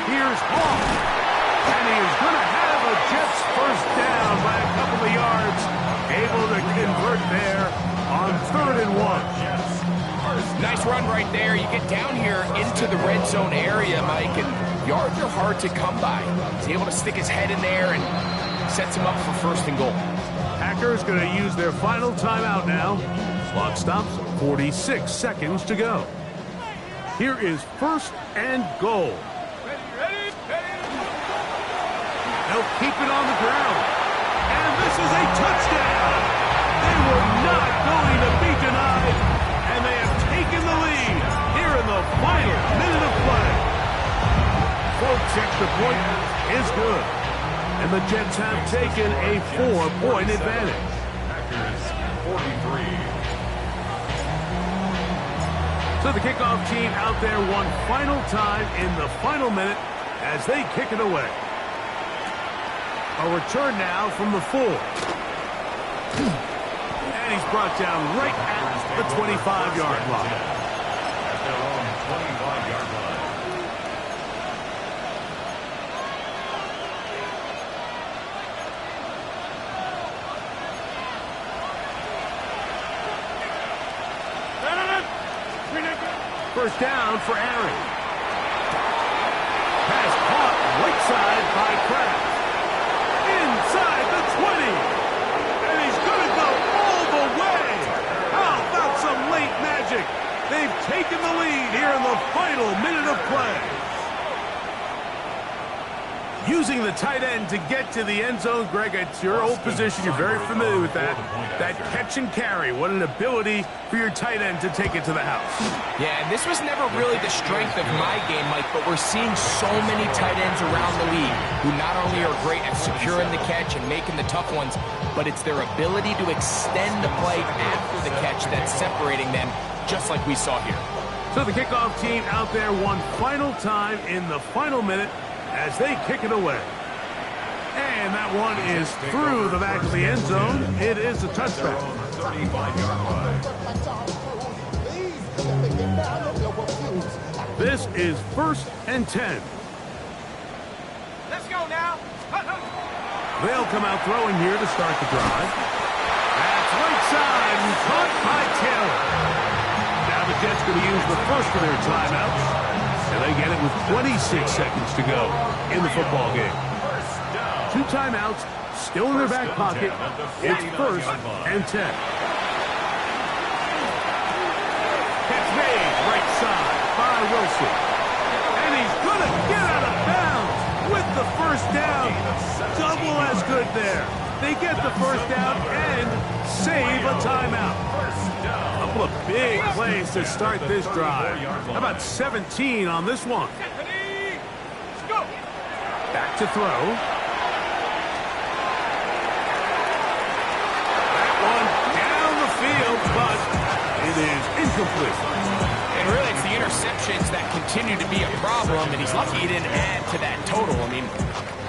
Here's Hall. And he is going to have a Jets first down by a couple of yards. Able to convert there on 3rd and 1. Nice run right there. You get down here into the red zone area, Mike, and yards are hard to come by. He's able to stick his head in there and sets him up for 1st and goal. Packers going to use their final timeout now. Clock stops, 46 seconds to go. Here is 1st and goal. Ready, ready, ready. They'll keep it on the ground. And this is a touchdown. They were not going to be denied. And they have taken the lead here in the final minute of play. Folks, extra point is good. And the Jets have taken a 4-point advantage. Packers 43. So the kickoff team out there one final time in the final minute as they kick it away. A return now from the 4. And he's brought down right at the 25-yard line. At their own 25-yard line. First down for Aaron. Pass caught right side by Kraft. Inside the 20. And he's going to go all the way. How about some late magic? They've taken the lead here in the final minute of play. Using the tight end to get to the end zone, Greg, it's your old position. You're very familiar with that. That catch and carry. What an ability for your tight end to take it to the house. Yeah, and this was never really the strength of my game, Mike, but we're seeing so many tight ends around the league who not only are great at securing the catch and making the tough ones, but it's their ability to extend the play after the catch that's separating them, just like we saw here. So the kickoff team out there one final time in the final minute as they kick it away. And that one is through the back of the end zone. It is a touchback. 35-yard line. This is 1st and 10. Let's go now. They'll come out throwing here to start the drive. That's side and caught by Taylor. Now the Jets going to use the first of their timeouts. And they get it with 26 seconds to go in the football game. 2 timeouts still in their back pocket. It's 1st and 10. Catch made right side by Wilson. And he's going to get out of bounds with the first down. Double as good there. They get the first down and save a timeout. A couple of big plays to start this drive. How about 17 on this one? Back to throw. That one down the field, but it is incomplete. And really, it's the interceptions that continue to be a problem, and he's lucky he didn't add to that total. I mean,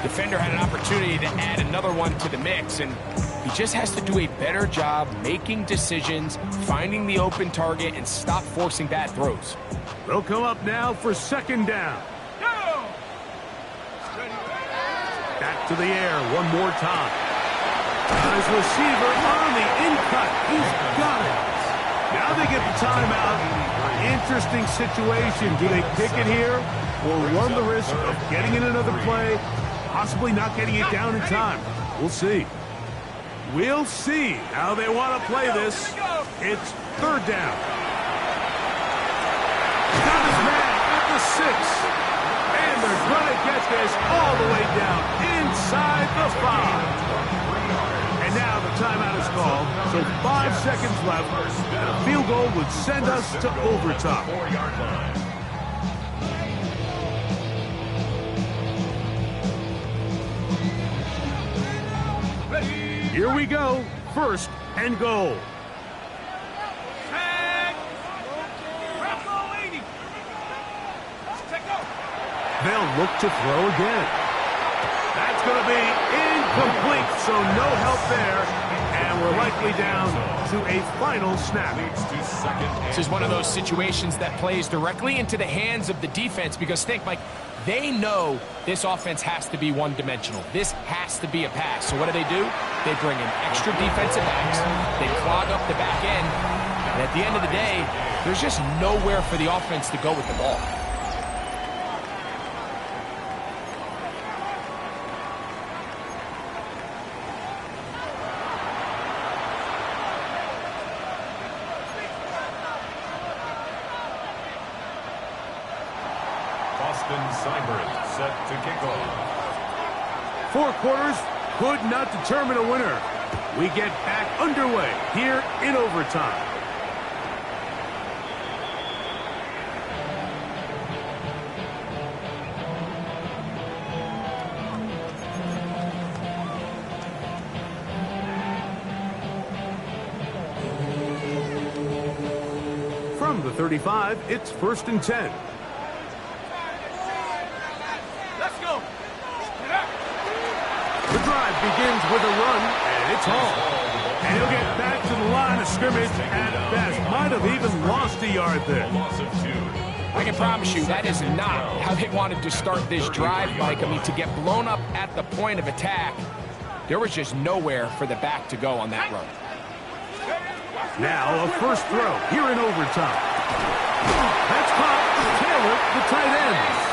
defender had an opportunity to add another one to the mix, and he just has to do a better job making decisions, finding the open target, and stop forcing bad throws. They'll come up now for 2nd down. Back to the air one more time. Got his receiver on the in-cut. He's got it. Now they get the timeout. Interesting situation. Do they kick it here or run the risk of getting in another play, possibly not getting it down in time? We'll see. We'll see how they want to play this. It's 3rd down. Got his man at the 6. And they're going to get this all the way down inside the 5. And now the timeout is called, so 5 seconds left. And a field goal would send us to overtime. Here we go. 1st and goal. They'll look to throw again. That's going to be incomplete, so no help there. And we're likely down to a final snap. This is one of those situations that plays directly into the hands of the defense because think, Mike, they know this offense has to be one-dimensional. This has to be a pass. So what do? They bring in extra defensive backs. They clog up the back end. And at the end of the day, there's just nowhere for the offense to go with the ball. Set to kick off. 4 quarters could not determine a winner. We get back underway here in overtime. From the 35, it's 1st and 10. The drive begins with a run, and it's Hall. And he'll get back to the line of scrimmage at best. Might have even lost a yard there. I can promise you that is not how they wanted to start this drive, Mike. I mean, to get blown up at the point of attack, there was just nowhere for the back to go on that run. Now a first throw here in overtime. That's caught Taylor, the tight end.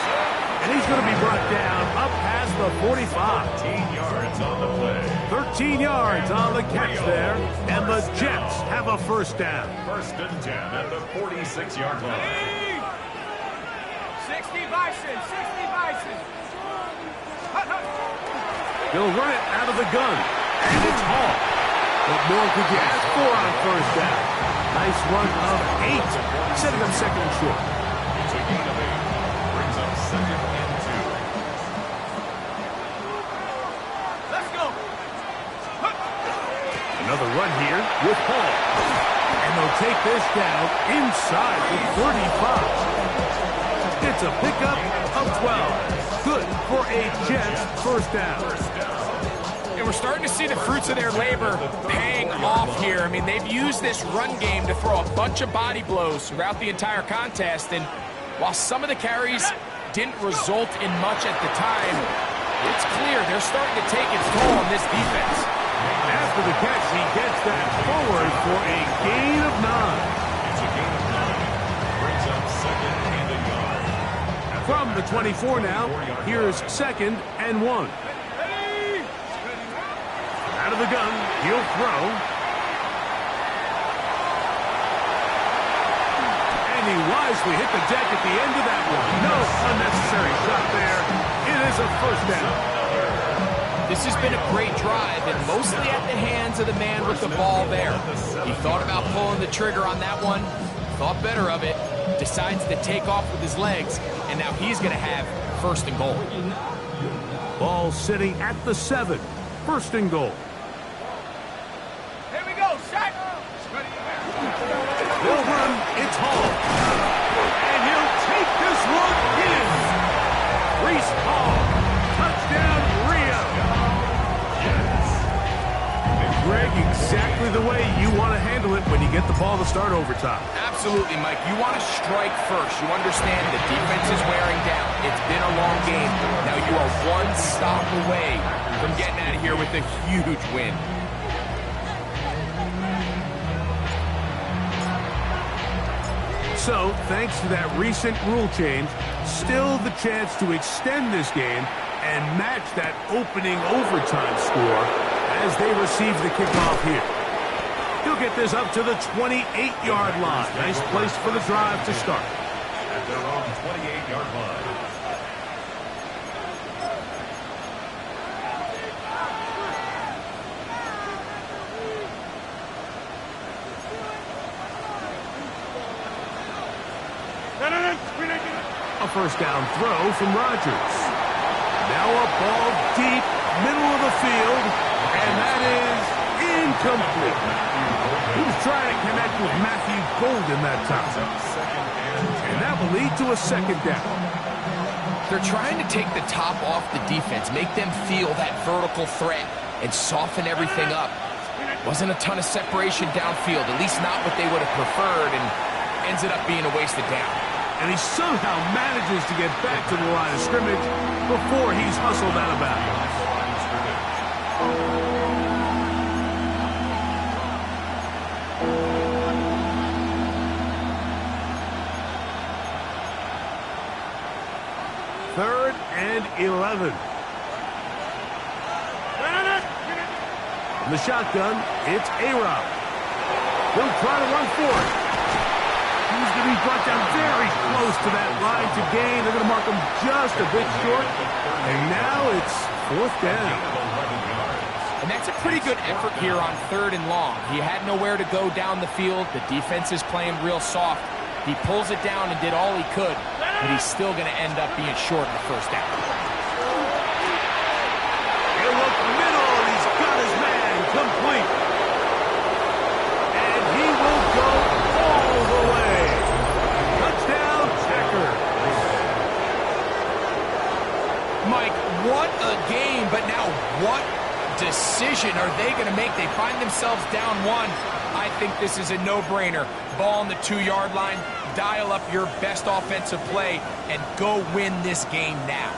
And he's going to be brought down up past the 45. 13 yards on the play. 13 yards on the catch there. And the Jets have a first down. 1st and 10 at the 46-yard line. 60 Bison, 60 Bison. He'll run it out of the gun. And it's Hall. But more could you ask for on first down. Nice run of 8. Setting up 2nd and short. It's a gain of 8. Brings up 2nd and 2. Let's go. Another run here with Hall. And they'll take this down inside the 35. It's a pickup of 12. Good for a Jets first down. And we're starting to see the fruits of their labor paying off here. I mean, they've used this run game to throw a bunch of body blows throughout the entire contest. And while some of the carries didn't result in much at the time, it's clear they're starting to take its toll on this defense. After the catch, he gets that forward the 24 now. Here's 2nd and 1. Out of the gun, he'll throw. And he wisely hit the deck at the end of that one. No unnecessary shot there. It is a first down. This has been a great drive, and mostly at the hands of the man with the ball there. He thought about pulling the trigger on that one, thought better of it, decides to take off with his legs, and now he's going to have 1st and goal. Ball sitting at the 7. 1st and goal. Here we go, set. They'll run. It's Hall. And he'll take this one in. Breece Hall. Touchdown, Rio. Greg, exactly the way you want to handle it when you get the ball to start overtime. Absolutely, Mike. You want to strike first. You understand the defense is wearing down. It's been a long game. Now you are one stop away from getting out of here with a huge win. So, thanks to that recent rule change, still the chance to extend this game and match that opening overtime score as they receive the kickoff here. He'll get this up to the 28-yard line. Nice place for the drive to start. At their own 28-yard line. A first down throw from Rodgers. Now a ball deep, middle of the field, and that is incomplete. He was trying to connect with Matthew Golden that time. And that will lead to a 2nd down. They're trying to take the top off the defense, make them feel that vertical threat, and soften everything up. Wasn't a ton of separation downfield, at least not what they would have preferred, and ends up being a wasted down. And he somehow manages to get back to the line of scrimmage before he's hustled out of bounds. Third and 11. In the shotgun, it's A-Rob. He'll try to run for it. He's going to be brought down very close to that line to gain. They're going to mark him just a bit short. And now it's 4th down. And that's a pretty good effort here on 3rd and long. He had nowhere to go down the field. The defense is playing real soft. He pulls it down and did all he could, but he's still going to end up being short in the 1st down. He'll look middle, and he's got his man complete. And he will go all the way. Touchdown, Packers. Mike, what a game, but now what decision are they going to make? They find themselves down 1. I think this is a no-brainer. Ball on the 2-yard line, dial up your best offensive play, and go win this game now.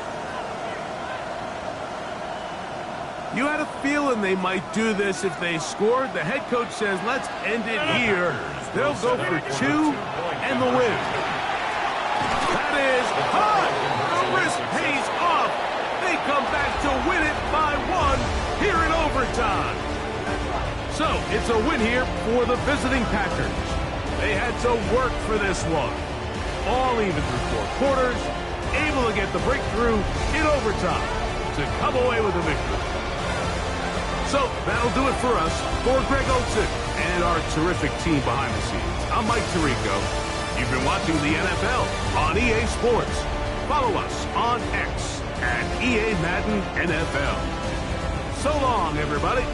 You had a feeling they might do this if they scored. The head coach says, let's end it here. They'll go for 2 and the win. That is hot. The risk pays off. They come back to win it by 1 here in overtime. So, it's a win here for the visiting Packers. They had to work for this one. All even through 4 quarters, able to get the breakthrough in overtime to come away with a victory. So, that'll do it for us. For Greg Olsen and our terrific team behind the scenes, I'm Mike Tirico. You've been watching the NFL on EA Sports. Follow us on X at EA Madden NFL. So long, everybody.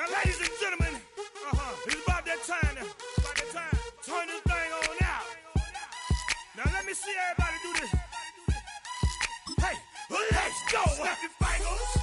Now, ladies and gentlemen, it's about that time. Turn this thing on out. Now, let me see everybody do this. Hey, let's go. Snap your fingers.